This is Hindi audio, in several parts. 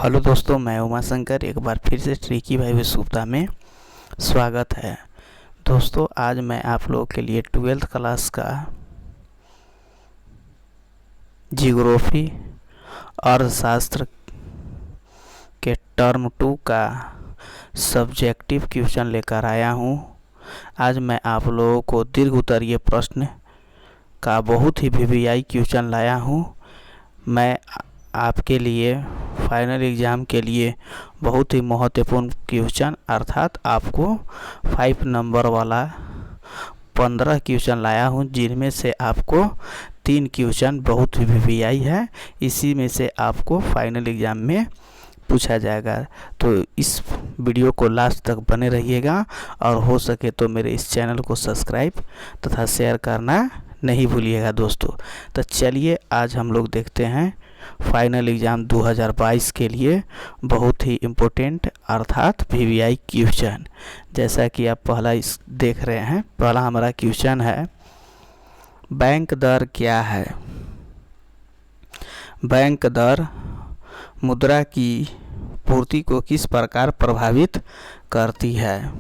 हेलो दोस्तों, मैं उमाशंकर एक बार फिर से ट्रिकी भाई विश्वविद्यालय में स्वागत है। दोस्तों, आज मैं आप लोगों के लिए 12th क्लास का जियोग्राफी अर्थशास्त्र के टर्म 2 का सब्जेक्टिव क्वेश्चन लेकर आया हूं। आज मैं आप लोगों को दीर्घ उत्तरीय प्रश्न का बहुत ही वीवीआई क्वेश्चन लाया हूं। मैं आपके लिए फाइनल एग्ज़ाम के लिए बहुत ही महत्वपूर्ण क्वेश्चन अर्थात आपको 5 नंबर वाला 15 क्वेश्चन लाया हूं, जिनमें से आपको 3 क्वेश्चन बहुत ही वीवीआई है। इसी में से आपको फाइनल एग्ज़ाम में पूछा जाएगा। तो इस वीडियो को लास्ट तक बने रहिएगा और हो सके तो मेरे इस चैनल को सब्सक्राइब तथा शेयर करना नहीं भूलिएगा दोस्तों। तो चलिए आज हम लोग देखते हैं फाइनल एग्ज़ाम 2022 के लिए बहुत ही इम्पोर्टेंट अर्थात वीवीआई क्वेश्चन। जैसा कि आप पहला इस देख रहे हैं, पहला हमारा क्वेश्चन है, बैंक दर क्या है? बैंक दर मुद्रा की पूर्ति को किस प्रकार प्रभावित करती है?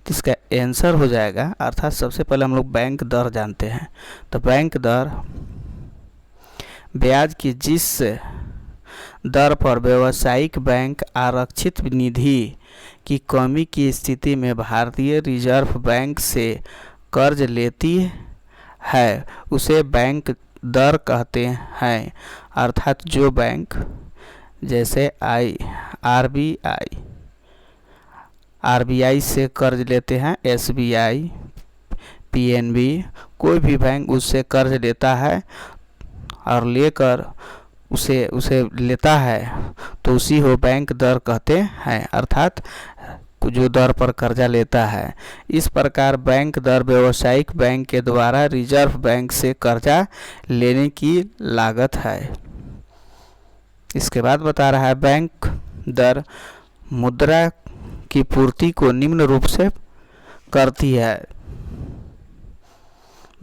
इसका आंसर हो जाएगा, अर्थात सबसे पहले हम लोग बैंक दर जानते हैं। तो बैंक दर ब्याज की जिस दर पर व्यावसायिक बैंक आरक्षित निधि की कमी की स्थिति में भारतीय रिजर्व बैंक से कर्ज लेती है उसे बैंक दर कहते हैं। अर्थात जो बैंक जैसे आरबीआई से कर्ज लेते हैं, एसबीआई, पीएनबी, कोई भी बैंक उससे कर्ज लेता है और लेकर उसे लेता है तो उसी को बैंक दर कहते हैं, अर्थात जो दर पर कर्जा लेता है। इस प्रकार बैंक दर व्यावसायिक बैंक के द्वारा रिजर्व बैंक से कर्जा लेने की लागत है। इसके बाद बता रहा है, बैंक दर मुद्रा की पूर्ति को निम्न रूप से करती है।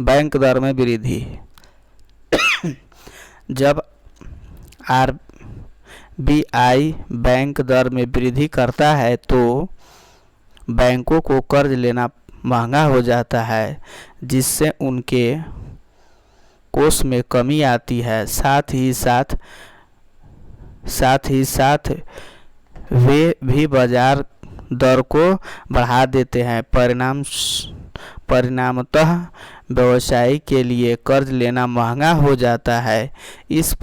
बैंक दर में वृद्धि, जब आरबीआई बैंक दर में वृद्धि करता है तो बैंकों को कर्ज लेना महंगा हो जाता है, जिससे उनके कोष में कमी आती है। साथ ही साथ वे भी बाजार दर को बढ़ा देते हैं। परिणामतः व्यवसाय के लिए कर्ज लेना महंगा हो जाता है। इस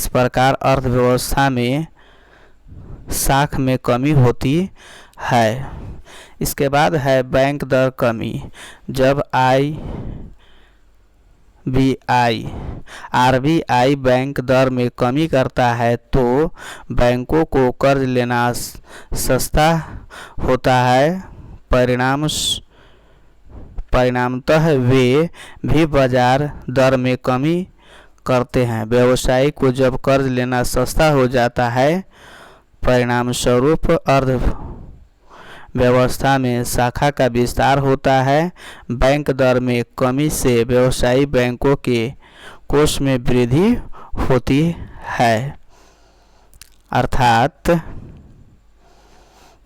प्रकार अर्थव्यवस्था में साख में कमी होती है। इसके बाद है बैंक दर कमी, जब आरबीआई बैंक दर में कमी करता है तो बैंकों को कर्ज लेना सस्ता होता है। परिणामतः वे भी बाजार दर में कमी करते हैं। व्यवसायी को जब कर्ज लेना सस्ता हो जाता है, परिणाम स्वरूप अर्थव्यवस्था में शाखा का विस्तार होता है। बैंक दर में कमी से व्यवसायी बैंकों के कोष में वृद्धि होती है। अर्थात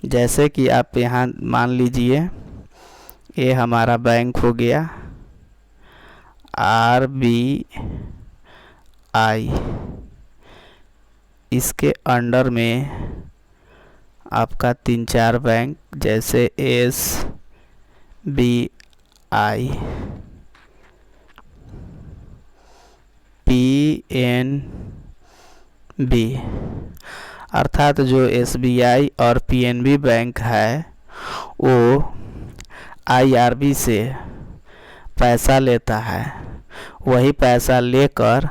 जैसे कि आप यहाँ मान लीजिए, ये हमारा बैंक हो गया आरबीआई, इसके अंडर में आपका 3-4 बैंक जैसे एसबीआई, पीएनबी, अर्थात जो एसबीआई और पीएनबी बैंक है वो आईआरबी से पैसा लेता है। वही पैसा लेकर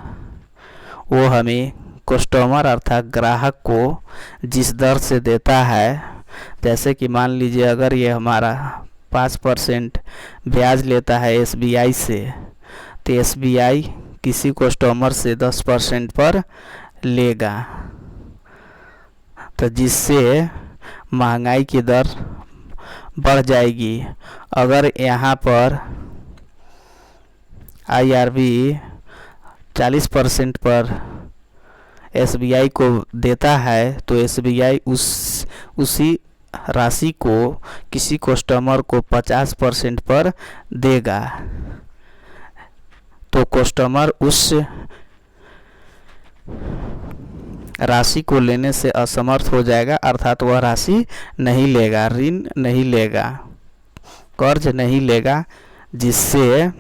वो हमें कस्टमर अर्थात ग्राहक को जिस दर से देता है, जैसे कि मान लीजिए अगर ये हमारा 5% ब्याज लेता है एसबीआई से, तो एसबीआई किसी कस्टमर से 10% पर लेगा, तो जिससे महंगाई की दर बढ़ जाएगी। अगर यहाँ पर IRB 40% पर SBI को देता है तो SBI उसी राशि को किसी कस्टमर को 50% पर देगा, तो कस्टमर उस राशि को लेने से असमर्थ हो जाएगा, अर्थात वह राशि नहीं लेगा, ऋण नहीं लेगा, कर्ज नहीं लेगा, जिससे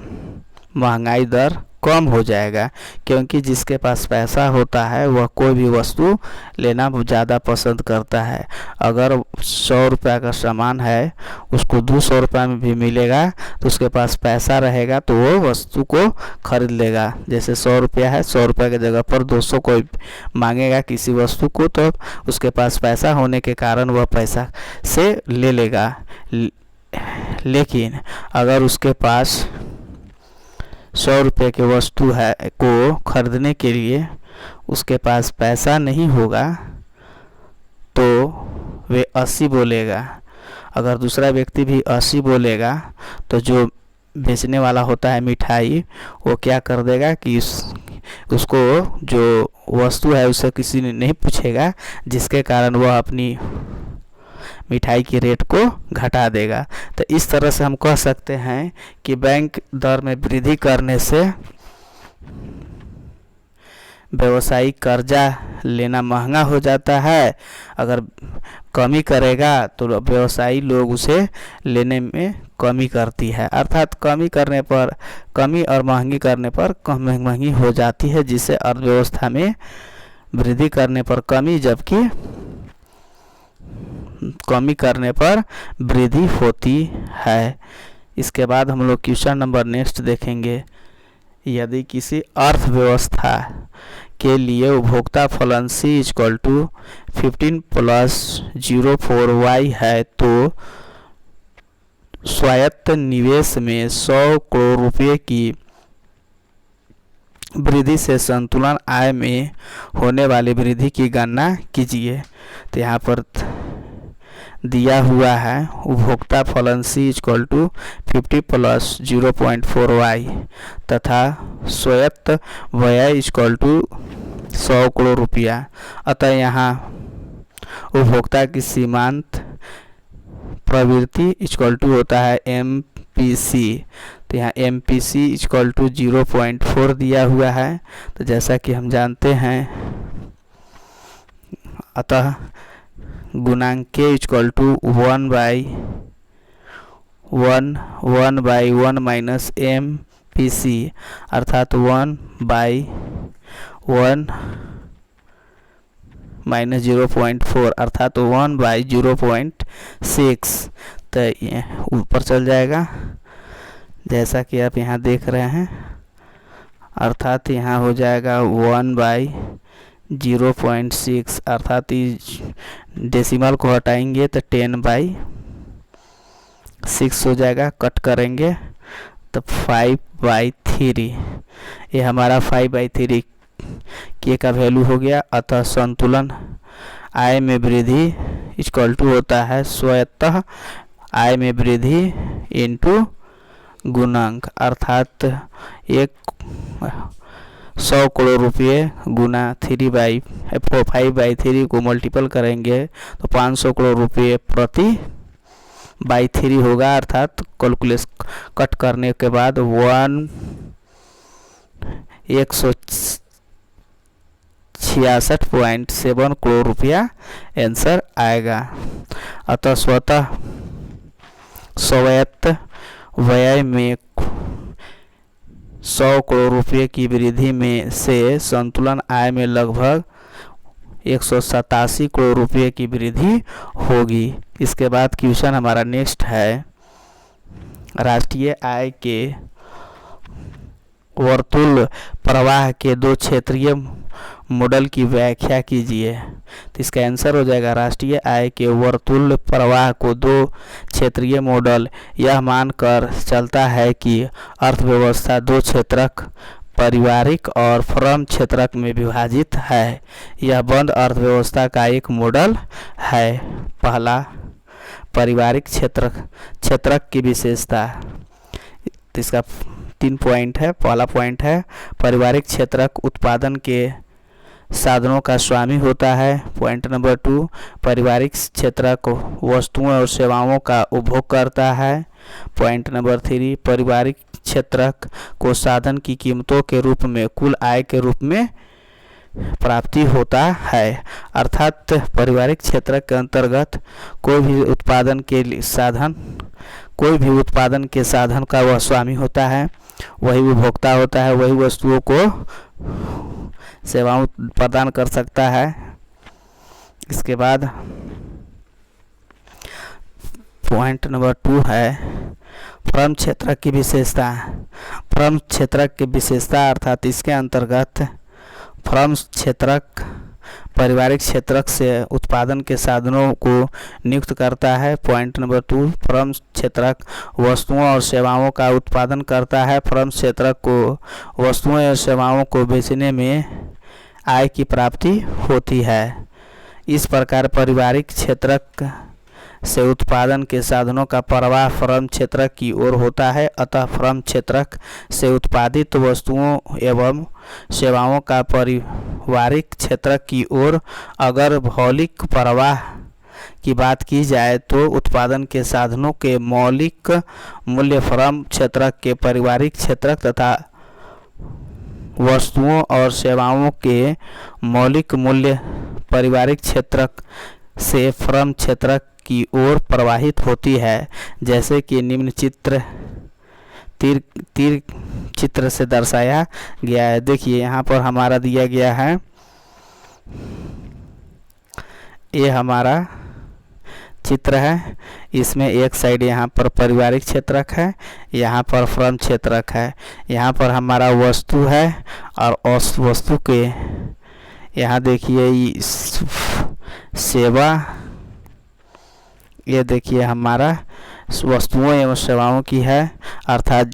महंगाई दर कम हो जाएगा। क्योंकि जिसके पास पैसा होता है वह कोई भी वस्तु लेना ज़्यादा पसंद करता है। अगर 100 रुपये का सामान है उसको 200 रुपये में भी मिलेगा तो उसके पास पैसा रहेगा तो वो वस्तु को खरीद लेगा। जैसे 100 रुपया है, 100 रुपये की जगह पर 200 कोई मांगेगा किसी वस्तु को तो उसके पास पैसा होने के कारण वह पैसा से ले लेगा। लेकिन अगर उसके पास 100 रुपये की वस्तु है को खरीदने के लिए उसके पास पैसा नहीं होगा तो वे 80 बोलेगा। अगर दूसरा व्यक्ति भी 80 बोलेगा तो जो बेचने वाला होता है मिठाई वो क्या कर देगा कि उसको जो वस्तु है उससे किसी ने नहीं पूछेगा, जिसके कारण वह अपनी मिठाई की रेट को घटा देगा। तो इस तरह से हम कह सकते हैं कि बैंक दर में वृद्धि करने से व्यवसायिक कर्जा लेना महंगा हो जाता है। अगर कमी करेगा तो व्यवसायी लोग उसे लेने में कमी करती है, अर्थात कमी और महंगी करने पर महंगी हो जाती है, जिससे अर्थव्यवस्था में वृद्धि करने पर कमी, जबकि कमी करने पर वृद्धि होती है। इसके बाद हम लोग क्वेश्चन नंबर नेक्स्ट देखेंगे। यदि किसी अर्थव्यवस्था के लिए उपभोक्ता फलन C = 15 + 0.4y है तो स्वायत्त निवेश में 100 करोड़ रुपये की वृद्धि से संतुलन आय में होने वाली वृद्धि की गणना कीजिए। तो यहाँ पर दिया हुआ है उपभोक्ता फलन C = 50 + 0.4y तथा स्वायत्त व्यय = 100 करोड़ रुपया। अतः यहाँ उपभोक्ता की सीमांत प्रवृत्ति = होता है MPC। तो यहाँ MPC = 0.4 दिया हुआ है। तो जैसा कि हम जानते हैं, अतः गुणांक K = 1/1 - MPC अर्थात 1/1 - 0.4 अर्थात 1/0.6। तो ये ऊपर चल जाएगा जैसा कि आप यहाँ देख रहे हैं, अर्थात यहाँ हो जाएगा 1/0.6 अर्थात डेसिमल को हटाएंगे तो 10/6 हो जाएगा। कट करेंगे तो 5/3, ये हमारा 5/3 के का वैल्यू हो गया। अतः संतुलन आय में वृद्धि = होता है स्वायत्त आय में वृद्धि इंटू गुणांक, अर्थात 100 करोड़ रुपये गुना 5/3 को मल्टीपल करेंगे तो 500 करोड़ रुपये प्रति /3 होगा। अर्थात कैलकुलेट कट करने के बाद 166.7 करोड़ रुपया आंसर आएगा। अतः स्वतः स्वायत्त व्यय में 100 करोड़ रुपये की वृद्धि में से संतुलन आय में लगभग 187 करोड़ रुपये की वृद्धि होगी। इसके बाद क्वेश्चन हमारा नेक्स्ट है, राष्ट्रीय आय के वर्तुल प्रवाह के 2 क्षेत्रीय मॉडल की व्याख्या कीजिए। तो इसका आंसर हो जाएगा राष्ट्रीय आय के वर्तुल प्रवाह को 2 क्षेत्रीय मॉडल यह मानकर चलता है कि अर्थव्यवस्था 2 क्षेत्रक पारिवारिक और फर्म क्षेत्रक में विभाजित है। यह बंद अर्थव्यवस्था का एक मॉडल है। पहला, पारिवारिक क्षेत्रक की विशेषता। इसका 3 पॉइंट है। पहला पॉइंट है पारिवारिक क्षेत्रक उत्पादन के साधनों का स्वामी होता है। पॉइंट नंबर 2 पारिवारिक क्षेत्रक वस्तुओं और सेवाओं का उपभोग करता है। पॉइंट नंबर 3 पारिवारिक क्षेत्रक को साधन की कीमतों के रूप में कुल आय के रूप में प्राप्ति होता है। अर्थात पारिवारिक क्षेत्र के अंतर्गत कोई भी उत्पादन के साधन का वह स्वामी होता है, वही उपभोक्ता होता है, वही वस्तुओं को सेवाओं प्रदान कर सकता है। इसके बाद पॉइंट नंबर 2 है फर्म क्षेत्र की विशेषता। फर्म क्षेत्र की विशेषता अर्थात इसके अंतर्गत फर्म क्षेत्रक पारिवारिक क्षेत्रक से उत्पादन के साधनों को नियुक्त करता है। पॉइंट नंबर 2 फर्म क्षेत्रक वस्तुओं और सेवाओं का उत्पादन करता है। फर्म क्षेत्रक को वस्तुओं और सेवाओं को बेचने में आय की प्राप्ति होती है। इस प्रकार पारिवारिक क्षेत्रक से उत्पादन के साधनों का प्रवाह फर्म क्षेत्रक की ओर होता है। अतः फर्म क्षेत्रक से उत्पादित वस्तुओं एवं सेवाओं का पारिवारिक क्षेत्रक की ओर अगर भौतिक प्रवाह की बात की जाए तो उत्पादन के साधनों के मौलिक मूल्य फर्म क्षेत्रक के पारिवारिक क्षेत्रक तथा वस्तुओं और सेवाओं के मौलिक मूल्य पारिवारिक क्षेत्रक से फर्म क्षेत्रक की ओर प्रवाहित होती है। जैसे कि निम्न तीर चित्र से दर्शाया गया है। देखिए यहाँ पर हमारा दिया गया है, ये हमारा चित्र है। इसमें एक साइड यहाँ पर पारिवारिक क्षेत्रक है, यहाँ पर फर्म क्षेत्रक है। यहाँ पर हमारा वस्तु है और उस वस्तु के यहाँ देखिए सेवा, ये देखिए हमारा वस्तुओं एवं सेवाओं की है। अर्थात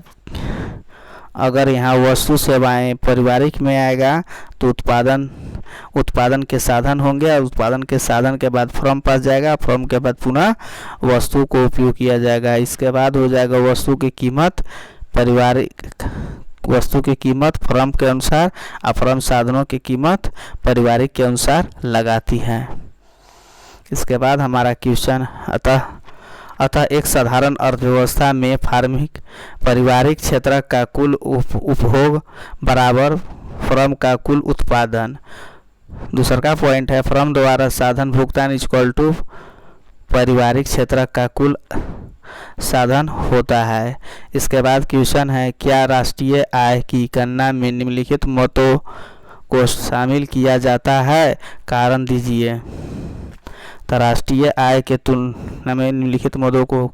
अगर यहाँ वस्तु सेवाएं पारिवारिक में आएगा तो उत्पादन के साधन होंगे और उत्पादन के साधन के बाद फर्म पास जाएगा, फर्म के बाद पुनः वस्तु को उपयोग किया जाएगा। इसके बाद हो जाएगा वस्तु की कीमत फर्म के अनुसार और फर्म साधनों की कीमत पारिवारिक के अनुसार लगाती है। इसके बाद हमारा क्वेश्चन अतः एक साधारण अर्थव्यवस्था में पारिवारिक क्षेत्र का कुल उपभोग बराबर फर्म का कुल उत्पादन। दूसरा का पॉइंट है फर्म द्वारा साधन भुगतान इक्वल टू पारिवारिक क्षेत्र का कुल साधन होता है। इसके बाद क्वेश्चन है क्या राष्ट्रीय आय की गणना में निम्नलिखित मतों को शामिल किया जाता है, कारण दीजिए। तो राष्ट्रीय आय के तुलना में निम्नलिखित मदों को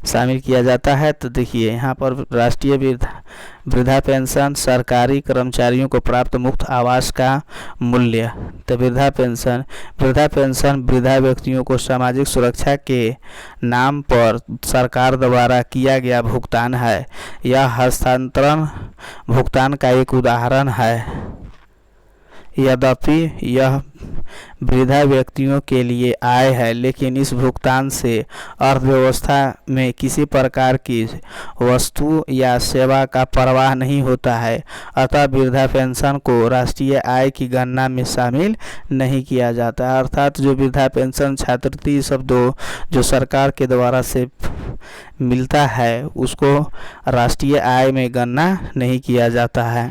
शामिल किया जाता है। तो देखिए यहाँ पर राष्ट्रीय वृद्धा पेंशन, सरकारी कर्मचारियों को प्राप्त मुफ्त आवास का मूल्य। तो वृद्धा पेंशन वृद्धा व्यक्तियों को सामाजिक सुरक्षा के नाम पर सरकार द्वारा किया गया भुगतान है। यह हस्तांतरण भुगतान का एक उदाहरण है। यद्यपि यह वृद्धा व्यक्तियों के लिए आय है, लेकिन इस भुगतान से अर्थव्यवस्था में किसी प्रकार की वस्तु या सेवा का प्रवाह नहीं होता है। अतः वृद्धा पेंशन को राष्ट्रीय आय की गणना में शामिल नहीं किया जाता। अर्थात जो वृद्धा पेंशन छात्रवृत्ति शब्दों जो सरकार के द्वारा से मिलता है उसको राष्ट्रीय आय में गणना नहीं किया जाता है।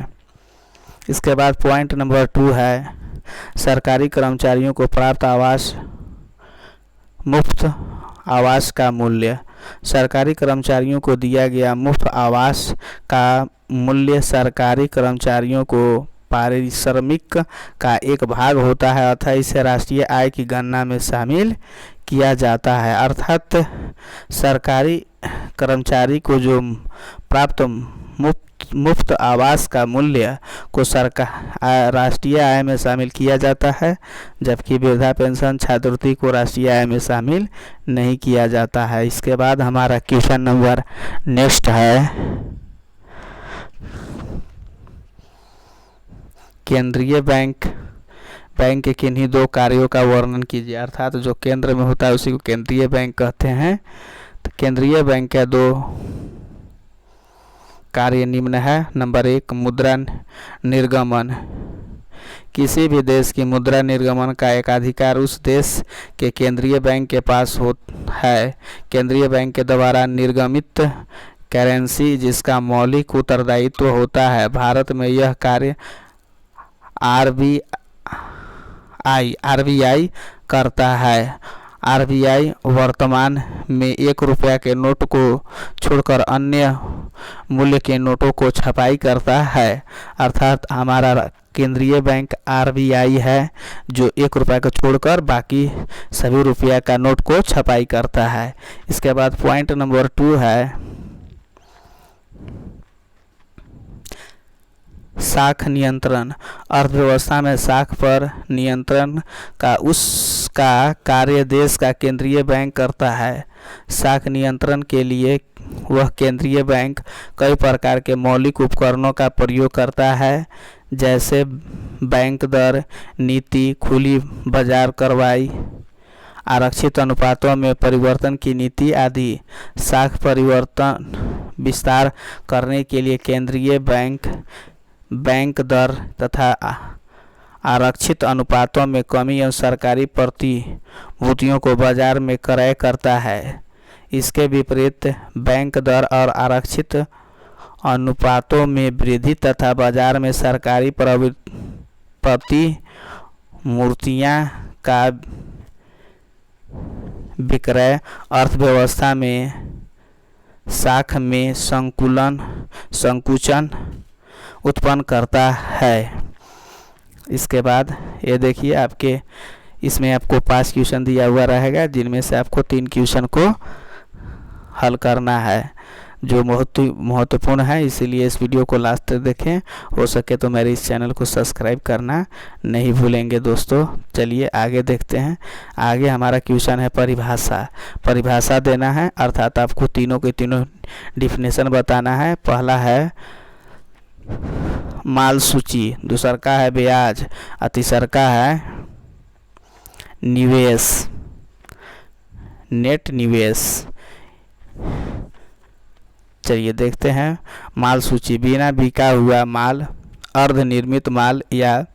इसके बाद पॉइंट नंबर 2 है सरकारी कर्मचारियों को प्राप्त मुफ्त आवास का मूल्य। सरकारी कर्मचारियों को दिया गया मुफ्त आवास का मूल्य सरकारी कर्मचारियों को पारिश्रमिक का एक भाग होता है, अतः इसे राष्ट्रीय आय की गणना में शामिल किया जाता है। अर्थात सरकारी कर्मचारी को जो प्राप्त मुफ्त आवास का मूल्य को राष्ट्रीय आय में शामिल किया जाता है, जबकि वृद्धा पेंशन छात्रवृत्ति को राष्ट्रीय आय में शामिल नहीं किया जाता है। इसके बाद हमारा क्वेश्चन नंबर नेक्स्ट है केंद्रीय बैंक के किन्हीं दो कार्यों का वर्णन कीजिए। अर्थात जो केंद्र में होता है उसी को केंद्रीय बैंक कहते हैं। तो केंद्रीय बैंक के दो कार्य निम्न है। नंबर 1, मुद्रा निर्गमन। किसी भी देश की मुद्रा निर्गमन का एकाधिकार उस देश के केंद्रीय बैंक के पास है। केंद्रीय बैंक के द्वारा निर्गमित करेंसी जिसका मौलिक उत्तरदायित्व होता है। भारत में यह कार्य आरबीआई करता है। आरबीआई वर्तमान में 1 रुपया के नोट को छोड़कर अन्य मूल्य के नोटों को छपाई करता है। अर्थात हमारा केंद्रीय बैंक आरबीआई है जो 1 रुपया को छोड़कर बाकी सभी रुपया का नोट को छपाई करता है। इसके बाद पॉइंट नंबर 2 है साख नियंत्रण। अर्थव्यवस्था में साख पर नियंत्रण का उसका कार्य देश का केंद्रीय बैंक करता है। साख नियंत्रण के लिए वह केंद्रीय बैंक कई प्रकार के मौलिक उपकरणों का प्रयोग करता है, जैसे बैंक दर नीति, खुली बाजार कार्रवाई, आरक्षित अनुपातों में परिवर्तन की नीति आदि। साख परिवर्तन विस्तार करने के लिए केंद्रीय बैंक दर तथा आरक्षित अनुपातों में कमी एवं सरकारी प्रतिभूतियों को बाजार में क्रय करता है। इसके विपरीत बैंक दर और आरक्षित अनुपातों में वृद्धि तथा बाजार में सरकारी प्रतिभूतियों का विक्रय अर्थव्यवस्था में साख में संकुचन उत्पन्न करता है। इसके बाद ये देखिए आपके इसमें आपको 5 क्वेश्चन दिया हुआ रहेगा, जिनमें से आपको 3 क्वेश्चन को हल करना है जो बहुत ही महत्वपूर्ण है, इसीलिए इस वीडियो को लास्ट तक देखें। हो सके तो मेरे इस चैनल को सब्सक्राइब करना नहीं भूलेंगे दोस्तों। चलिए आगे देखते हैं। आगे हमारा क्वेश्चन है परिभाषा देना है, अर्थात आपको तीनों के तीनों डिफिनेशन बताना है। पहला है माल सूची, दूसरा का है ब्याज और तीसरा का है निवेश, नेट निवेश। चलिए देखते हैं। माल सूची, बिना बिका हुआ माल, अर्धनिर्मित माल या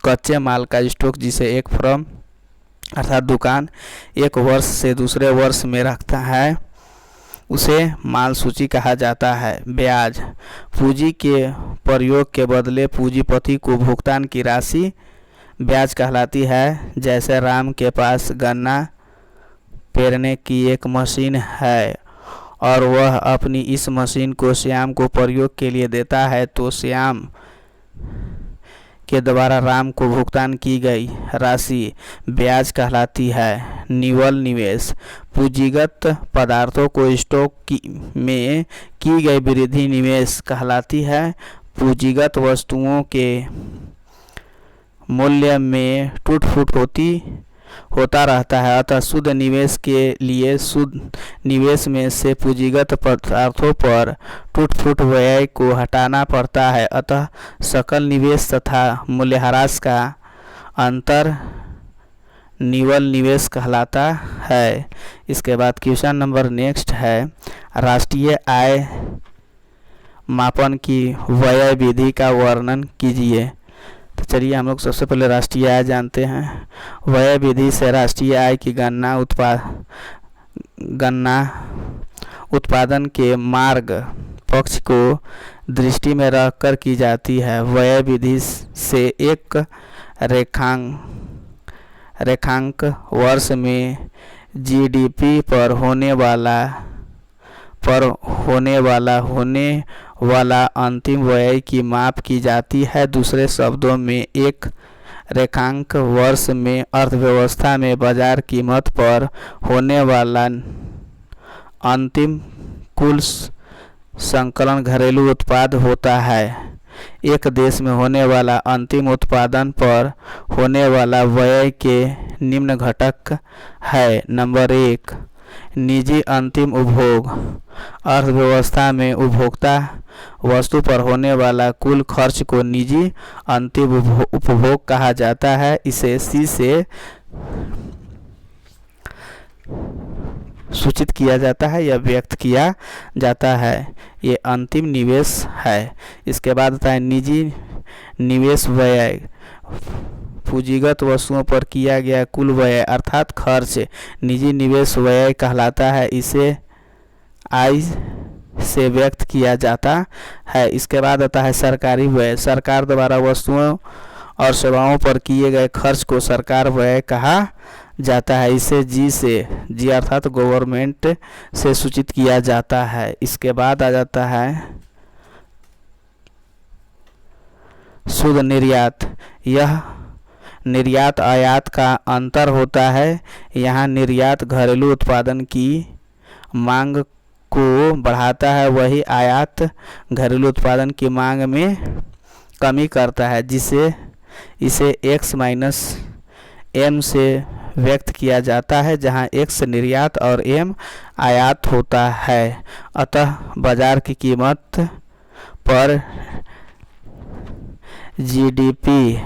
कच्चे माल का स्टॉक जिसे एक फर्म अर्थात दुकान 1 वर्ष से दूसरे वर्ष में रखता है उसे माल सूची कहा जाता है। ब्याज, पूंजी के प्रयोग के बदले पूंजीपति को भुगतान की राशि ब्याज कहलाती है। जैसे राम के पास गन्ना पेरने की एक मशीन है और वह अपनी इस मशीन को श्याम को प्रयोग के लिए देता है, तो श्याम के द्वारा राम को भुगतान की गई राशि ब्याज कहलाती है। निवल निवेश, पूंजीगत पदार्थों को स्टॉक में की गई वृद्धि निवेश कहलाती है। पूंजीगत वस्तुओं के मूल्य में टूट-फूट होता रहता है, अतः शुद्ध निवेश के लिए शुद्ध निवेश में से पूंजीगत पदार्थों पर टूट-फूट व्यय को हटाना पड़ता है, अतः सकल निवेश तथा मूल्यह्रास का अंतर निवल निवेश कहलाता है। इसके बाद क्वेश्चन नंबर नेक्स्ट है राष्ट्रीय आय मापन की व्यय विधि का वर्णन कीजिए। तो चलिए हम लोग सबसे पहले राष्ट्रीय आय जानते हैं। व्यय विधि से राष्ट्रीय आय की गणना उत्पादन के मार्ग पक्ष को दृष्टि में रखकर की जाती है। व्यय विधि से एक रेखांक वर्ष में जीडीपी पर होने वाला अंतिम व्यय की माप की जाती है। दूसरे शब्दों में एक रेखांक वर्ष में अर्थव्यवस्था में बाजार कीमत पर होने वाला अंतिम कुल संकलन घरेलू उत्पाद होता है। एक देश में होने वाला अंतिम उत्पादन पर होने वाला व्यय के निम्न घटक है। नंबर 1, निजी अंतिम उपभोग। अर्थव्यवस्था में उपभोक्ता वस्तु पर होने वाला कुल खर्च को निजी अंतिम उपभोग कहा जाता है। इसे सी से सूचित किया जाता है या व्यक्त किया जाता है। ये अंतिम निवेश है। इसके बाद आता है निजी निवेश व्यय। पूंजीगत वस्तुओं पर किया गया कुल व्यय अर्थात खर्च निजी निवेश व्यय कहलाता है। इसे आय से व्यक्त किया जाता है। इसके बाद आता है सरकारी व्यय। सरकार द्वारा वस्तुओं और सेवाओं पर किए गए खर्च को सरकार व्यय कहा जाता है। इसे जी अर्थात गवर्नमेंट से सूचित किया जाता है। इसके बाद आ जाता है शुद्ध निर्यात। यह निर्यात आयात का अंतर होता है। यहाँ निर्यात घरेलू उत्पादन की मांग को बढ़ाता है, वही आयात घरेलू उत्पादन की मांग में कमी करता है, जिसे इसे x माइनस m से व्यक्त किया जाता है, जहां x निर्यात और m आयात होता है। अतः बाजार की कीमत पर GDP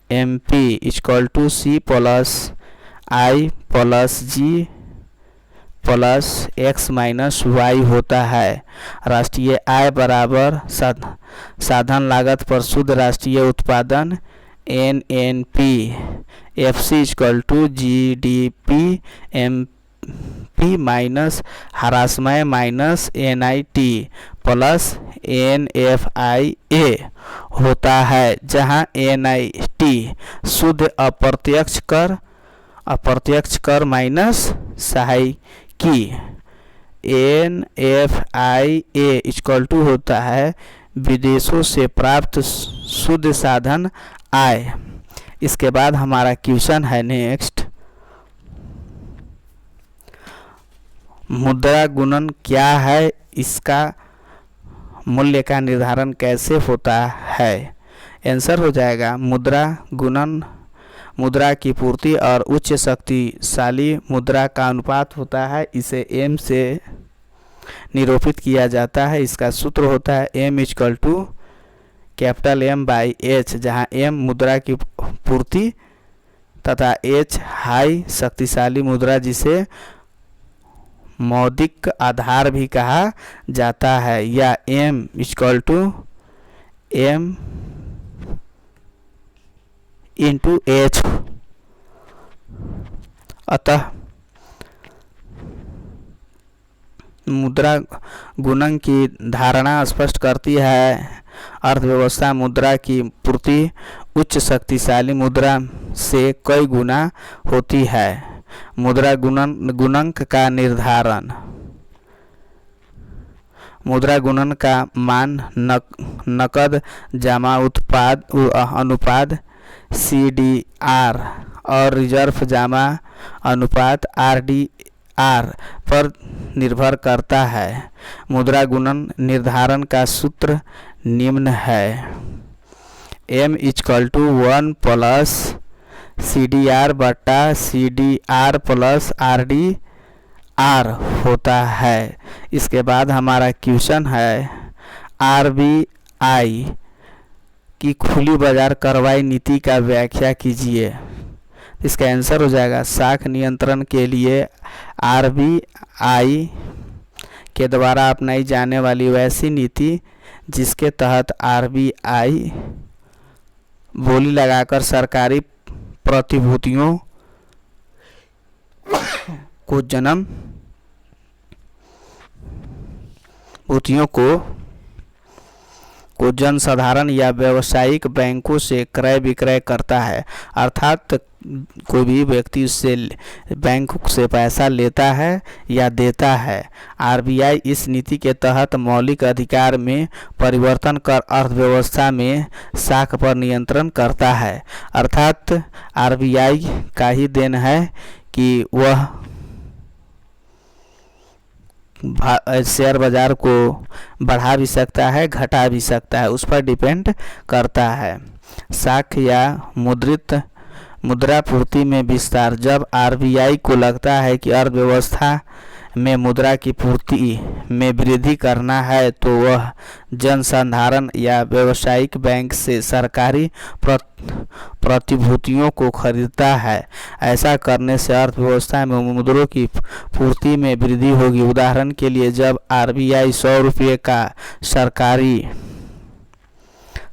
MP equal to C plus I plus G plus x minus y होता है। राष्ट्रीय आय बराबर साधन लागत पर शुद्ध राष्ट्रीय उत्पादन NNP FC equal to GDP MP minus ह्रासमय माइनस NIT प्लस NFIA होता है, जहां NIT शुद्ध अप्रत्यक्ष कर माइनस सहायकी NFIA इक्वल टू होता है विदेशों से प्राप्त शुद्ध साधन आय। इसके बाद हमारा क्वेश्चन है नेक्स्ट, मुद्रा गुणन क्या है, इसका मूल्य का निर्धारण कैसे होता है। आंसर हो जाएगा मुद्रा गुणन मुद्रा की पूर्ति और उच्च शक्तिशाली मुद्रा का अनुपात होता है। इसे m से निरूपित किया जाता है। इसका सूत्र होता है m equal to capital M by H, जहाँ m मुद्रा की पूर्ति तथा H हाई शक्तिशाली मुद्रा जिसे मौद्रिक आधार भी कहा जाता है, या m equal to M into H। अतः मुद्रा गुणन की धारणा स्पष्ट करती है अर्थव्यवस्था मुद्रा की पूर्ति उच्च शक्तिशाली मुद्रा से कई गुना होती है। मुद्रा गुणक का निर्धारण। मुद्रा गुणन का मान नकद जमा उत्पाद अनुपात CDR और रिजर्व जमा अनुपात RDR पर निर्भर करता है। मुद्रा गुणन निर्धारण का सूत्र निम्न है, m equal to 1 plus CDR बटा CDR प्लस RDR होता है। इसके बाद हमारा क्वेश्चन है RBI की खुली बाजार कार्रवाई नीति का व्याख्या कीजिए। इसका आंसर हो जाएगा साख नियंत्रण के लिए RBI के द्वारा अपनाई जाने वाली वैसी नीति जिसके तहत RBI बोली लगाकर सरकारी प्रतिभूतियों को जनसाधारण या व्यावसायिक बैंकों से क्रय विक्रय करता है। अर्थात कोई भी व्यक्ति उससे बैंक से पैसा लेता है या देता है। RBI इस नीति के तहत मौलिक अधिकार में परिवर्तन कर अर्थव्यवस्था में साख पर नियंत्रण करता है। अर्थात RBI का ही देन है कि वह शेयर बाजार को बढ़ा भी सकता है, घटा भी सकता है, उस पर डिपेंड करता है। साख या मुद्रा पूर्ति में विस्तार। जब RBI को लगता है कि अर्थव्यवस्था में मुद्रा की पूर्ति में वृद्धि करना है तो वह जनसाधारण या व्यावसायिक बैंक से सरकारी प्रतिभूतियों को खरीदता है। ऐसा करने से अर्थव्यवस्था में मुद्रों की पूर्ति में वृद्धि होगी। उदाहरण के लिए, जब आरबीआई 100 रुपये का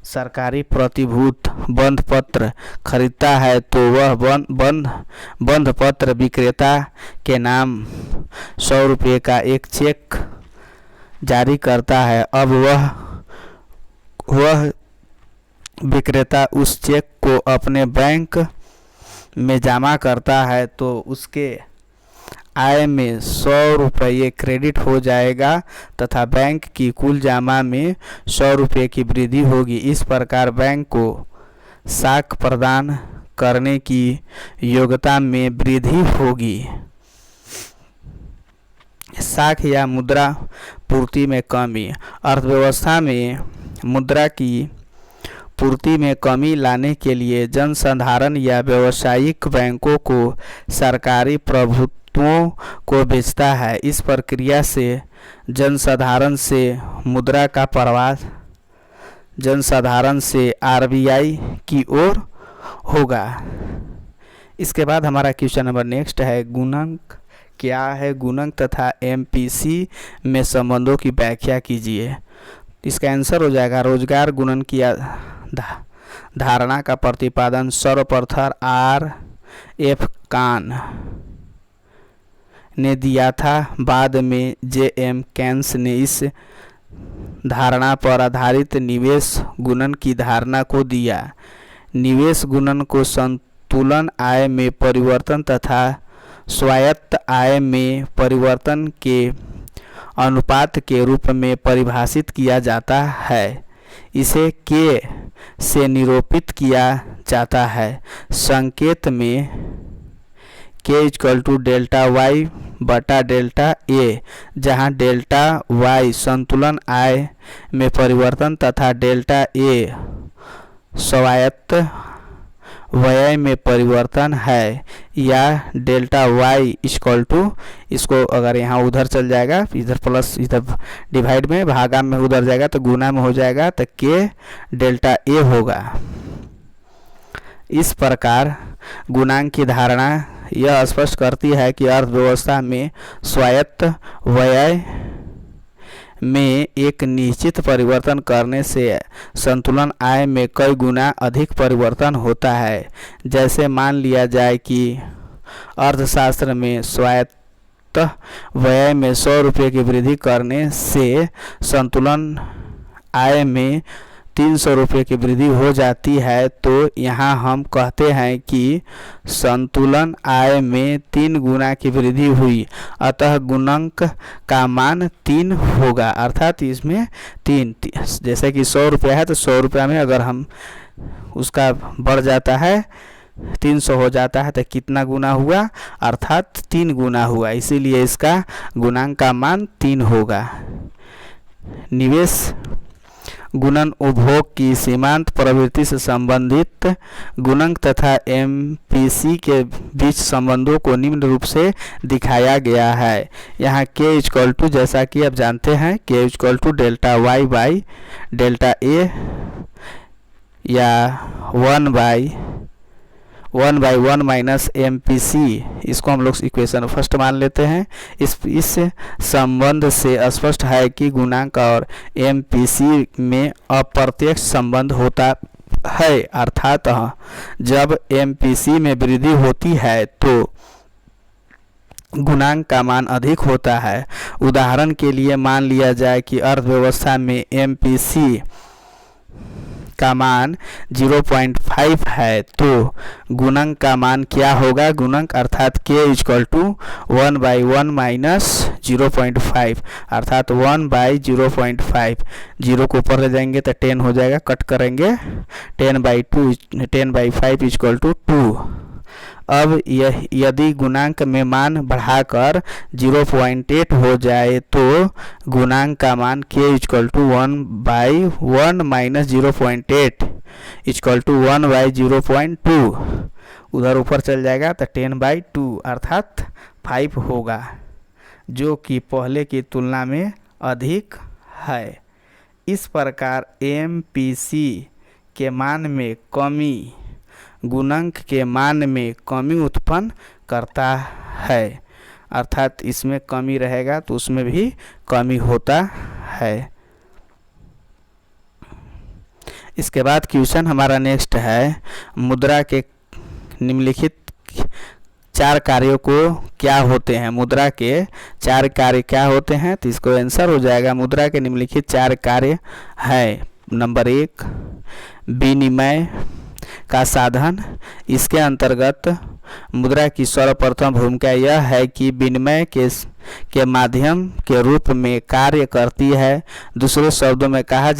सरकारी प्रतिभूत बंध पत्र खरीदता है तो वह बंध पत्र विक्रेता के नाम 100 रुपये का एक चेक जारी करता है। अब वह विक्रेता उस चेक को अपने बैंक में जमा करता है तो उसके आय में 100 रुपये क्रेडिट हो जाएगा तथा बैंक की कुल जमा में 100 रुपये की वृद्धि होगी। इस प्रकार बैंक को साख प्रदान करने की योग्यता में वृद्धि होगी। साख या मुद्रा पूर्ति में कमी। अर्थव्यवस्था में मुद्रा की पूर्ति में कमी लाने के लिए जनसाधारण या व्यावसायिक बैंकों को सरकारी प्रभुत्वों को बेचता है। इस प्रक्रिया से जनसाधारण से मुद्रा का प्रवाह जनसाधारण से आरबीआई की ओर होगा। इसके बाद हमारा क्वेश्चन नंबर नेक्स्ट है, गुणक क्या है? गुणक तथा एमपीसी में संबंधों की व्याख्या कीजिए। इसका आंसर हो जाएगा रोजगार गुणन की धारणा का प्रतिपादन सर्वप्रथम R.F. कान ने दिया था। बाद में J.M. केन्स ने इस धारणा पर आधारित निवेश गुणन की धारणा को दिया। निवेश गुणन को संतुलन आय में परिवर्तन तथा स्वायत्त आय में परिवर्तन के अनुपात के रूप में परिभाषित किया जाता है। इसे K से निरूपित किया जाता है। संकेत में K = डेल्टा Y बटा डेल्टा A, जहाँ डेल्टा Y संतुलन आय में परिवर्तन तथा डेल्टा A स्वायत्त व्यय में परिवर्तन है। या डेल्टा Y = इसको अगर यहाँ उधर चल जाएगा, इधर प्लस इधर डिवाइड में भागा में उधर जाएगा तो गुना में हो जाएगा तो K डेल्टा A होगा। इस प्रकार गुणांक की धारणा यह स्पष्ट करती है कि अर्थव्यवस्था में स्वायत्त व्यय में एक निश्चित परिवर्तन करने से संतुलन आय में कई गुना अधिक परिवर्तन होता है। जैसे मान लिया जाए कि अर्थशास्त्र में स्वायत्त व्यय में 100 रुपये की वृद्धि करने से संतुलन आय में 300 रुपये की वृद्धि हो जाती है, तो यहाँ हम कहते हैं कि संतुलन आय में 3 गुना की वृद्धि हुई, अतः गुणक का मान 3 होगा। अर्थात इसमें 3 जैसे कि 100 रुपया है तो 100 रुपया में अगर हम उसका बढ़ जाता है 300 हो जाता है तो कितना गुना हुआ? अर्थात 3 गुना हुआ। इसीलिए इसका गुणांक का मान 3 होगा। निवेश गुणन उपभोग की सीमांत प्रवृत्ति से संबंधित गुणक तथा एमपीसी के बीच संबंधों को निम्न रूप से दिखाया गया है। यहाँ K = जैसा कि आप जानते हैं K = delta Y by delta A या 1/1 माइनस MPC, इसको हम लोग इक्वेशन फर्स्ट मान लेते हैं। इस संबंध से स्पष्ट है कि गुणांक और MPC में अप्रत्यक्ष संबंध होता है। अर्थात जब MPC में वृद्धि होती है तो गुणांक का मान अधिक होता है। उदाहरण के लिए मान लिया जाए कि अर्थव्यवस्था में MPC का मान 0.5 है तो गुणक का मान क्या होगा? गुणक अर्थात K = 1/1 माइनस 0.5 अर्थात 1/0.5। 0 को ऊपर ले जाएंगे तो 10 हो जाएगा, कट करेंगे 10/5 = 2। अब यदि गुणांक में मान बढ़ाकर 0.8 हो जाए तो गुणांक का मान K = 1/1 माइनस 0.8 = 1/0.2। उधर ऊपर चल जाएगा तो 10/2 अर्थात 5 होगा। जो कि पहले की तुलना में अधिक है। इस प्रकार MPC के मान में कमी गुणांक के मान में कमी उत्पन्न करता है, अर्थात इसमें कमी रहेगा तो उसमें भी कमी होता है। इसके बाद क्वेश्चन हमारा नेक्स्ट है, मुद्रा के निम्नलिखित 4 कार्यों को क्या होते हैं। मुद्रा के 4 कार्य क्या होते हैं, तो इसको आंसर हो जाएगा मुद्रा के निम्नलिखित 4 कार्य है। नंबर 1 विनिमय का साधन। इसके अंतर्गत मुद्रा की सर्वप्रथम भूमिका यह है कि विनिमय के माध्यम के रूप में कार्य करती है। दूसरे शब्दों में कहा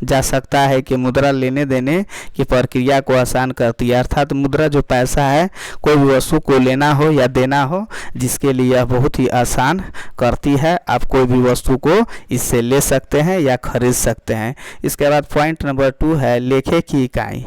जा सकता है कि मुद्रा लेने देने की प्रक्रिया को आसान करती है, अर्थात मुद्रा जो पैसा है कोई भी वस्तु को लेना हो या देना हो जिसके लिए यह बहुत ही आसान करती है। आप कोई भी वस्तु को इससे ले सकते हैं या खरीद सकते हैं। इसके बाद पॉइंट नंबर 2 है लेखे की इकाई।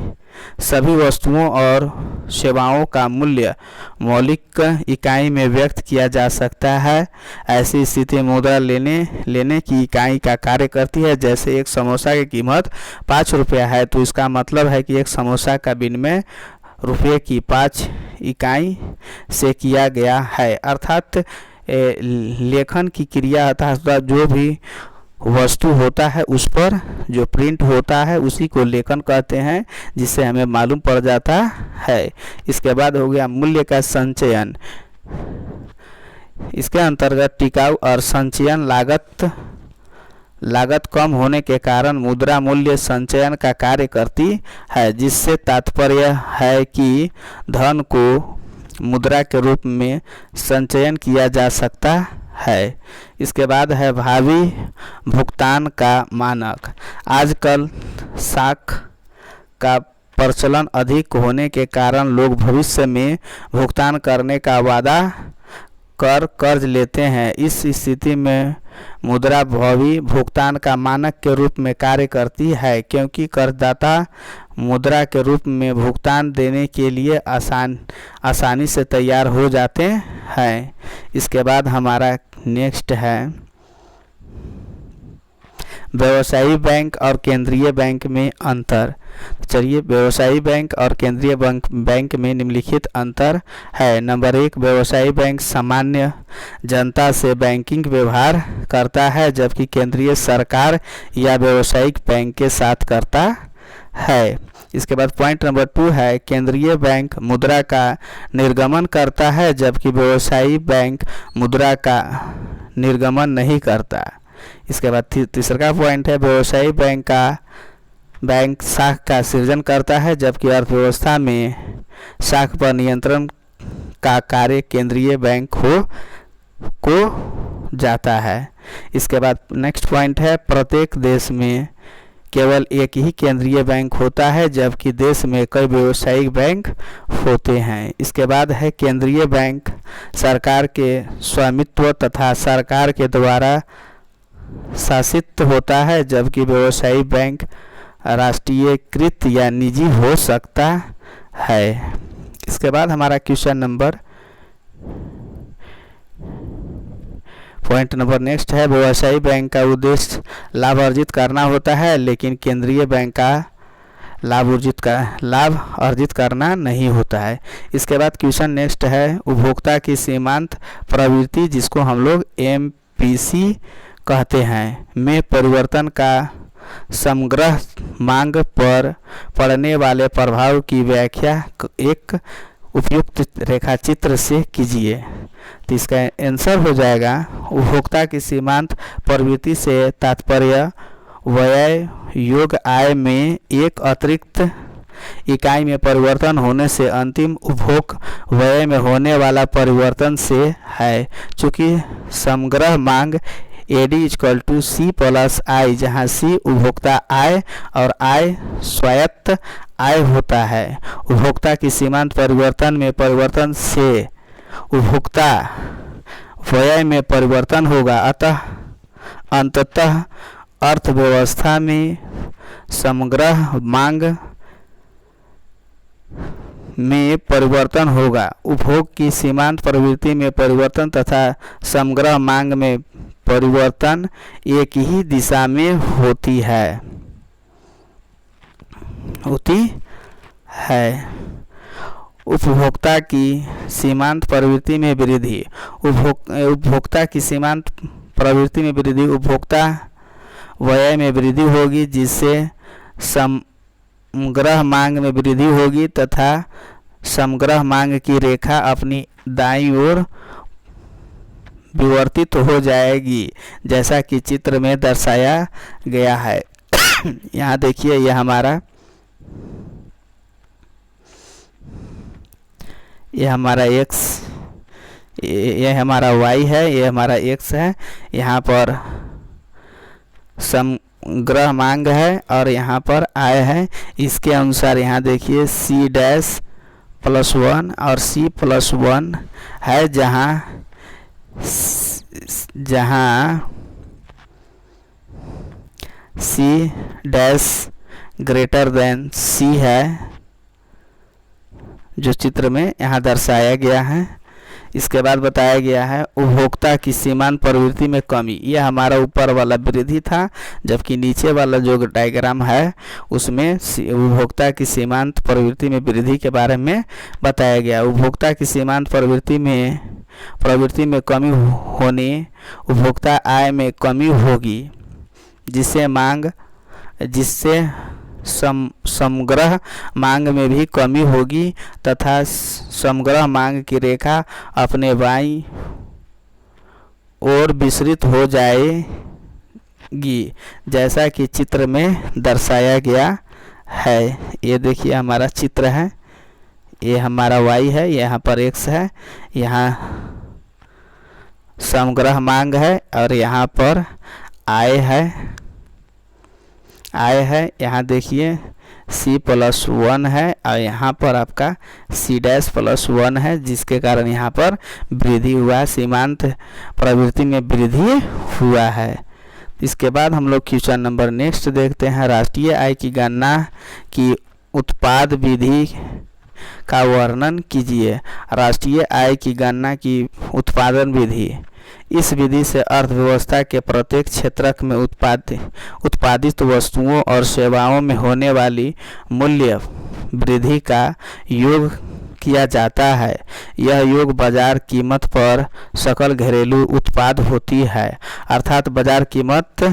सभी वस्तुओं और सेवाओं का मूल्य मौलिक इकाई में व्यक्त किया जा सकता है। ऐसी स्थिति मुद्रा लेने की इकाई का कार्य करती है। जैसे एक समोसा की कीमत 5 रुपया है तो इसका मतलब है कि एक समोसा का विनिमय रुपये की 5 इकाई से किया गया है, अर्थात लेखन की क्रिया अर्थात जो भी वस्तु होता है उस पर जो प्रिंट होता है उसी को लेखन कहते हैं, जिससे हमें मालूम पड़ जाता है। इसके बाद हो गया मूल्य का संचयन। इसके अंतर्गत टिकाऊ और संचयन लागत कम होने के कारण मुद्रा मूल्य संचयन का कार्य करती है, जिससे तात्पर्य है कि धन को मुद्रा के रूप में संचयन किया जा सकता है। इसके बाद है भावी भुगतान का मानक। आजकल साख का प्रचलन अधिक होने के कारण लोग भविष्य में भुगतान करने का वादा कर कर्ज लेते हैं। इस स्थिति में मुद्रा भावी भुगतान का मानक के रूप में कार्य करती है, क्योंकि कर्जदाता मुद्रा के रूप में भुगतान देने के लिए आसानी से तैयार हो जाते हैं। इसके बाद हमारा नेक्स्ट है व्यवसायी बैंक और केंद्रीय बैंक में अंतर। चलिए व्यवसायी बैंक और केंद्रीय बैंक में निम्नलिखित अंतर है। नंबर 1 व्यवसायी बैंक सामान्य जनता से बैंकिंग व्यवहार करता है, जबकि केंद्रीय सरकार या व्यावसायिक बैंक के साथ करता है। इसके बाद पॉइंट नंबर 2 है केंद्रीय बैंक मुद्रा का निर्गमन करता है, जबकि व्यवसायी बैंक मुद्रा का निर्गमन नहीं करता। इसके बाद तीसरा पॉइंट है व्यवसायी बैंक साख का सृजन करता है, जबकि अर्थव्यवस्था में साख पर नियंत्रण का कार्य केंद्रीय बैंक को जाता है। इसके बाद नेक्स्ट पॉइंट है प्रत्येक देश में केवल एक ही केंद्रीय बैंक होता है, जबकि देश में कई व्यावसायिक बैंक होते हैं। इसके बाद है केंद्रीय बैंक सरकार के स्वामित्व तथा सरकार के द्वारा शासित होता है, जबकि व्यावसायिक बैंक राष्ट्रीयकृत या निजी हो सकता है। इसके बाद हमारा question number point number next है व्यवसायी बैंक का उद्देश्य लाभ अर्जित करना होता है, लेकिन केंद्रीय बैंक का लाभ अर्जित करना नहीं होता है। इसके बाद क्वेश्चन नेक्स्ट है उपभोक्ता की सीमांत प्रवृत्ति, जिसको हम लोग MPC कहते हैं, में परिवर्तन का समग्र मांग पर पड़ने वाले प्रभाव की व्याख्या एक उपयुक्त रेखाचित्र से कीजिए। तो इसका आंसर हो जाएगा उपभोक्ता की सीमांत प्रवृत्ति से तात्पर्य व्यय योग्य आय में एक अतिरिक्त इकाई में परिवर्तन होने से अंतिम उपभोग व्यय में होने वाला परिवर्तन से है। चूँकि समग्र मांग AD=C+I, जहाँ C उपभोक्ता आय और I स्वायत्त आय होता है। उपभोक्ता की सीमांत परिवर्तन में परिवर्तन से उपभोक्ता व्यय में परिवर्तन होगा, अतः अंततः अर्थव्यवस्था में समग्र मांग में परिवर्तन होगा। उपभोग की सीमांत प्रवृत्ति में परिवर्तन तथा समग्र मांग में परिवर्तन एक ही दिशा में होती है उपभोक्ता की सीमांत प्रवृत्ति में वृद्धि। उपभोक्ता की सीमांत प्रवृत्ति में वृद्धि उपभोक्ता व्यय में वृद्धि होगी, जिससे समग्र मांग में वृद्धि होगी तथा समग्र मांग की रेखा अपनी दाईं ओर विवर्तित हो जाएगी, जैसा कि चित्र में दर्शाया गया है। यहाँ देखिए, यह हमारा x, यह हमारा y है, यह हमारा x है। यहाँ पर समग्र मांग है और यहाँ पर आय है। इसके अनुसार यहाँ देखिए C'+1 और C+1 है, जहाँ C' है, जो चित्र में यहाँ दर्शाया गया है। इसके बाद बताया गया है उपभोक्ता की सीमांत प्रवृत्ति में कमी। यह हमारा ऊपर वाला वृद्धि था, जबकि नीचे वाला जो डायग्राम है उसमें उपभोक्ता की सीमांत प्रवृत्ति में वृद्धि के बारे में बताया गया। उपभोक्ता की सीमांत प्रवृत्ति में कमी होने उपभोक्ता आय में कमी होगी, जिससे समग्र मांग में भी कमी होगी तथा समग्र मांग की रेखा अपने बाईं ओर विस्तृत हो जाएगी, जैसा कि चित्र में दर्शाया गया है। ये देखिए हमारा चित्र है, ये हमारा y है, यहाँ पर x है, यहाँ समग्र मांग है और यहाँ पर आय है। यहाँ देखिए C+1 है और यहाँ पर आपका C'+1 है, जिसके कारण यहाँ पर वृद्धि हुआ, सीमांत प्रवृत्ति में वृद्धि हुआ है। इसके बाद हम लोग क्वेश्चन नंबर नेक्स्ट देखते हैं। राष्ट्रीय आय की गणना की उत्पाद विधि का वर्णन कीजिए। राष्ट्रीय आय की गणना की उत्पादन विधि। इस विधि से अर्थव्यवस्था के प्रत्येक क्षेत्र में उत्पादित वस्तुओं और सेवाओं में होने वाली मूल्य वृद्धि का योग किया जाता है। यह योग बाजार कीमत पर सकल घरेलू उत्पाद होती है, अर्थात बाजार कीमत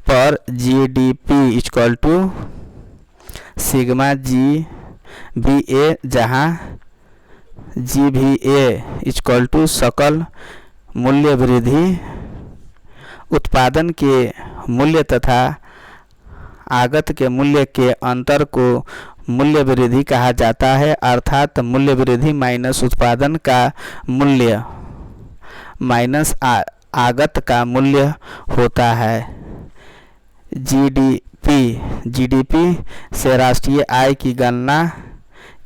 पर GDP = सिग्मा GVA, जहाँ GVA = सकल मूल्य वृद्धि। उत्पादन के मूल्य तथा आगत के मूल्य के अंतर को मूल्य वृद्धि कहा जाता है, अर्थात मूल्य वृद्धि माइनस उत्पादन का मूल्य माइनस आगत का मूल्य होता है। GDP से राष्ट्रीय आय की गणना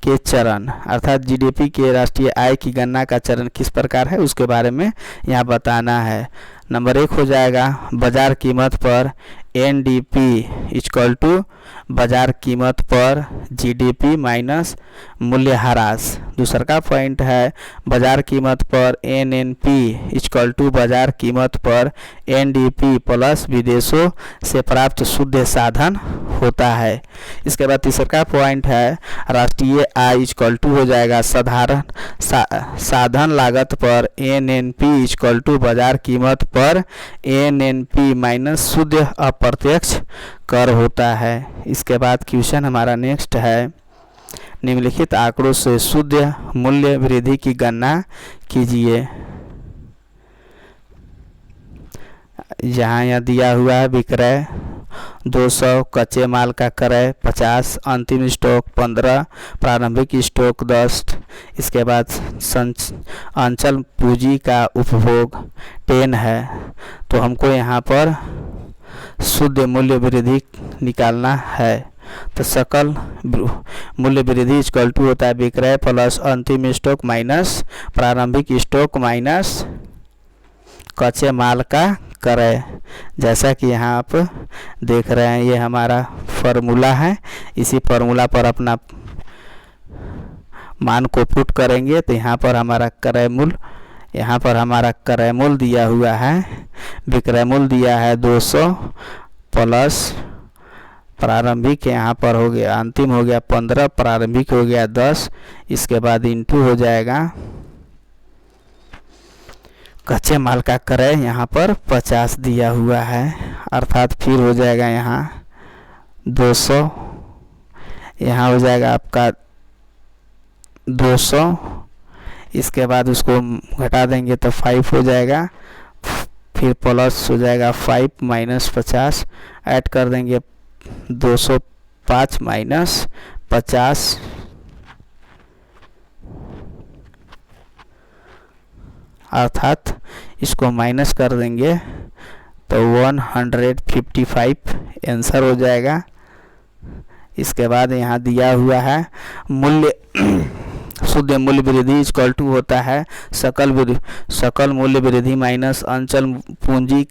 के चरण, अर्थात GDP के राष्ट्रीय आय की गणना का चरण किस प्रकार है उसके बारे में यहाँ बताना है। नंबर 1 हो जाएगा बाजार कीमत पर NDP = बाजार कीमत पर GDP माइनस मूल्यह्रास। दूसरा का पॉइंट है बाजार कीमत पर NNP = बाजार कीमत पर NDP प्लस विदेशों से प्राप्त शुद्ध साधन होता है। इसके बाद तीसरा का पॉइंट है राष्ट्रीय आय = हो जाएगा साधन लागत पर NNP = बाजार कीमत पर NNP माइनस शुद्ध अप्रत्यक्ष कर होता है। इसके बाद क्वेश्चन हमारा नेक्स्ट है निम्नलिखित आंकड़ों से शुद्ध मूल्य वृद्धि की गणना कीजिए। यहाँ दिया हुआ है विक्रय 200, कच्चे माल का क्रय 50, अंतिम स्टॉक 15, प्रारंभिक स्टॉक 10। इसके बाद अंचल पूंजी का उपभोग 10 है। तो हमको यहाँ पर शुद्ध मूल्य वृद्धि निकालना है। तो सकल मूल्य वृद्धि = होता है विक्रय प्लस अंतिम स्टॉक माइनस प्रारंभिक स्टॉक माइनस कच्चे माल का क्रय, जैसा कि यहाँ आप देख रहे हैं। ये हमारा फार्मूला है, इसी फार्मूला पर अपना मान को पुट करेंगे तो यहाँ पर हमारा क्रय मूल्य दिया हुआ है, विक्रय मूल्य दिया है 200 प्लस प्रारंभिक यहाँ पर हो गया, अंतिम हो गया 15, प्रारंभिक हो गया 10, इसके बाद इंटू हो जाएगा कच्चे माल का क्रय यहाँ पर 50 दिया हुआ है, अर्थात फिर हो जाएगा यहाँ 200, यहाँ हो जाएगा आपका 200, इसके बाद उसको घटा देंगे तो 5 हो जाएगा, फिर प्लस हो जाएगा 5 माइनस 50, ऐड कर देंगे 205 माइनस 50, अर्थात इसको माइनस कर देंगे तो 155 आंसर हो जाएगा। इसके बाद यहाँ दिया हुआ है मूल्य शुद्ध मूल्य वृद्धि इक्वल टू होता है सकल मूल्य वृद्धि माइनस अचल पूंजी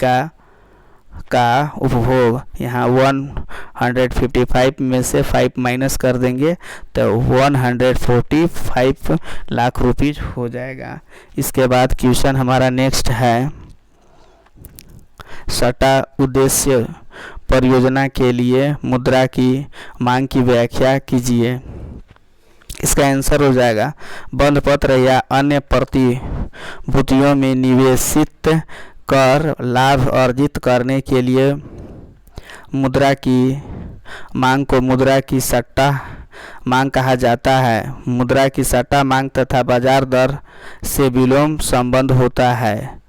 का उपभोग। यहाँ 155 में से 5 माइनस कर देंगे तो 145 लाख रुपीज हो जाएगा। इसके बाद क्वेश्चन हमारा नेक्स्ट है, सट्टा उद्देश्य परियोजना के लिए मुद्रा की मांग की व्याख्या कीजिए। इसका आंसर हो जाएगा बंध पत्र या अन्य प्रतिभूतियों में निवेशित कर लाभ अर्जित करने के लिए मुद्रा की मांग को मुद्रा की सट्टा मांग कहा जाता है। मुद्रा की सट्टा मांग तथा बाजार दर से विलोम संबंध होता है।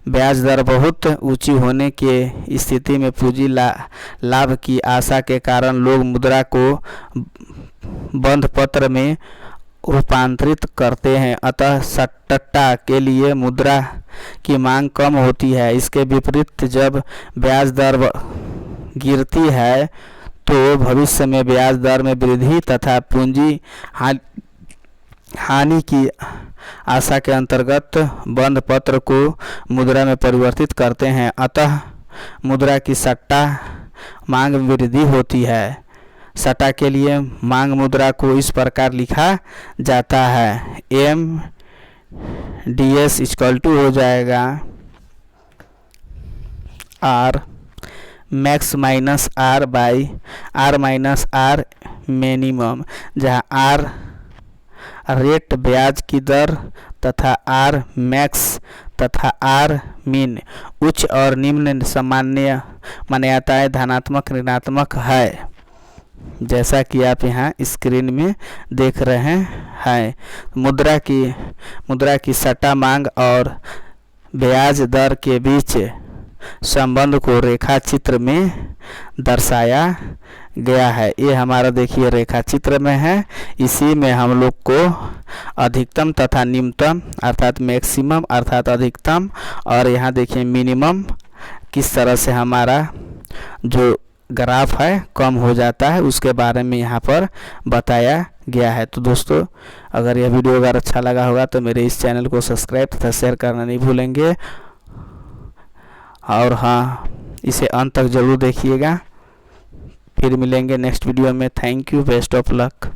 ब्याज दर बहुत ऊंची होने के स्थिति में पूंजी लाभ की आशा के कारण लोग मुद्रा को बंध पत्र में रूपांतरित करते हैं, अतः सट्टा के लिए मुद्रा की मांग कम होती है। इसके विपरीत जब ब्याज दर गिरती है तो भविष्य में ब्याज दर में वृद्धि तथा पूंजी हानि की आशा के अंतर्गत बंध पत्र को मुद्रा में परिवर्तित करते हैं, अतः मुद्रा की सट्टा मांग वृद्धि होती है। सट्टा के लिए मांग मुद्रा को इस प्रकार लिखा जाता है, MDS इक्वल टू हो जाएगा R max minus R by R minus R minimum, जहाँ R रेट ब्याज की दर तथा R मैक्स तथा R मिन उच्च और निम्न सामान्य मान्यताएं धनात्मक ऋणात्मक है, जैसा कि आप यहाँ स्क्रीन में देख रहे हैं। मुद्रा की सट्टा मांग और ब्याज दर के बीच संबंध को रेखा चित्र में दर्शाया गया है। ये हमारा देखिए रेखा चित्र में है, इसी में हम लोग को अधिकतम तथा निम्नतम अर्थात मैक्सिमम अर्थात अधिकतम और यहाँ देखिए मिनिमम किस तरह से हमारा जो ग्राफ है कम हो जाता है उसके बारे में यहाँ पर बताया गया है। तो दोस्तों अगर यह वीडियो अगर अच्छा लगा होगा तो मेरे इस चैनल को सब्सक्राइब तथा शेयर करना नहीं भूलेंगे, और हाँ इसे अंत तक ज़रूर देखिएगा। फिर मिलेंगे नेक्स्ट वीडियो में। Thank you, best of luck.